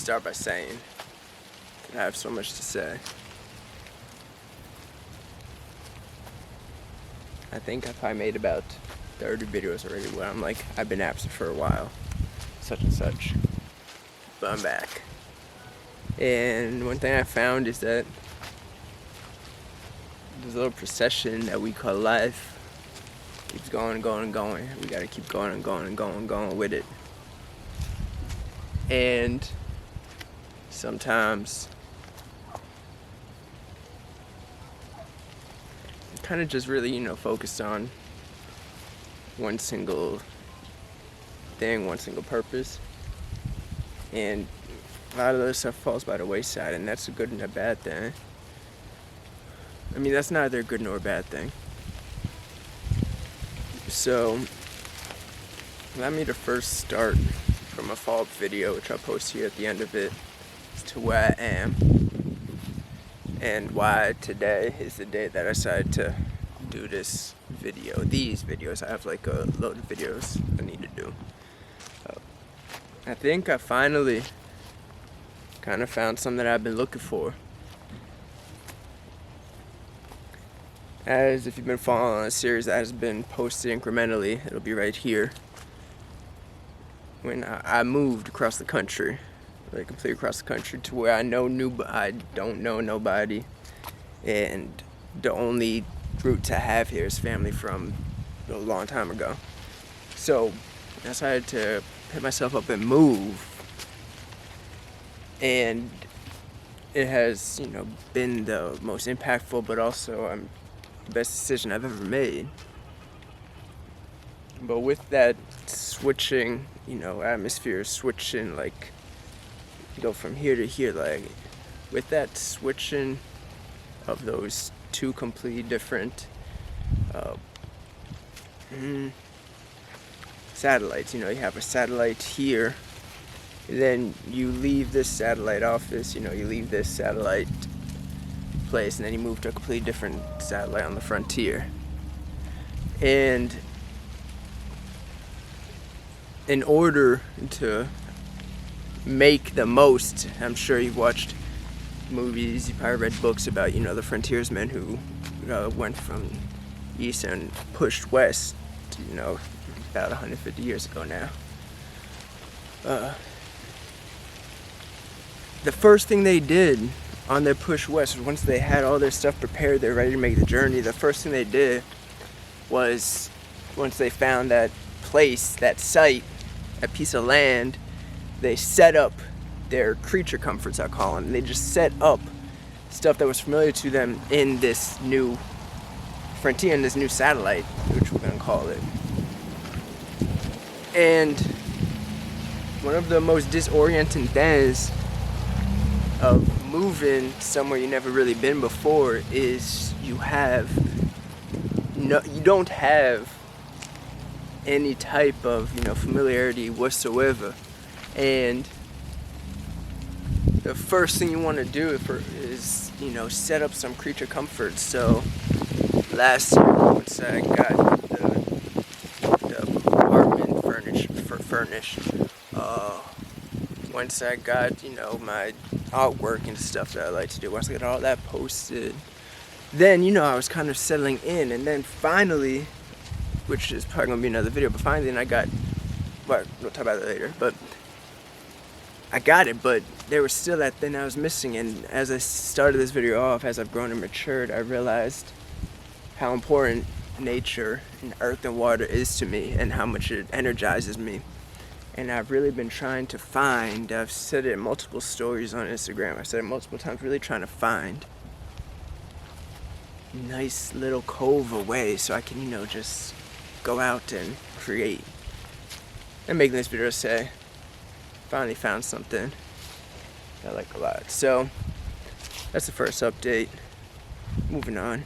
start by saying that I have so much to say. I think I probably made about 30 videos already where I'm like, I've been absent for a while, such and such, but I'm back. And one thing I found is that this little procession that we call life keeps going and going and going. We gotta keep going and going and going and going with it. And sometimes kind of just really, focused on one single thing, one single purpose. And a lot of other stuff falls by the wayside, and that's a good and a bad thing. I mean, that's neither a good nor a bad thing. So, allow me to first start from a follow-up video, which I'll post here at the end of it, as to where I am and why today is the day that I decided to do this video. These videos, I have like a load of videos I need to do. I think I finally kind of found something that I've been looking for. As if you've been following a series that has been posted incrementally, it'll be right here. When I moved across the country, like completely across the country, to where I don't know nobody, and the only roots I have here is family from a long time ago. So I decided to pick myself up and move, and it has, been the most impactful, but also the best decision I've ever made. But with that switching, atmosphere switching, like, go from here to here, like, with that switching of those two completely different satellites, you have a satellite here, then you leave this satellite office, you leave this satellite place, and then you move to a completely different satellite on the frontier. And in order to make the most, I'm sure you've watched movies, you probably read books about, the frontiersmen who went from east and pushed west, about 150 years ago now. The first thing they did on their push west was, once they had all their stuff prepared, they're ready to make the journey, the first thing they did was, once they found that place, that site, that piece of land, they set up their creature comforts, I call them. They just set up stuff that was familiar to them in this new frontier, in this new satellite, which we're going to call it. And one of the most disorienting things of moving somewhere you've never really been before is you don't have any type of familiarity whatsoever. And the first thing you want to do is set up some creature comforts. So last year, once I got the apartment furnished, once I got my artwork and stuff that I like to do, once I got all that posted, then I was kind of settling in. And then finally, which is probably gonna be another video, but finally then I got, well, we'll talk about that later, but I got it, but there was still that thing I was missing. And as I started this video off, as I've grown and matured, I realized how important nature and earth and water is to me, and how much it energizes me. And I've really been trying to find, I've said it in multiple stories on Instagram, I've said it multiple times, really trying to find a nice little cove away so I can, just go out and create. And making this video say, finally found something that I like a lot. So that's the first update. Moving on.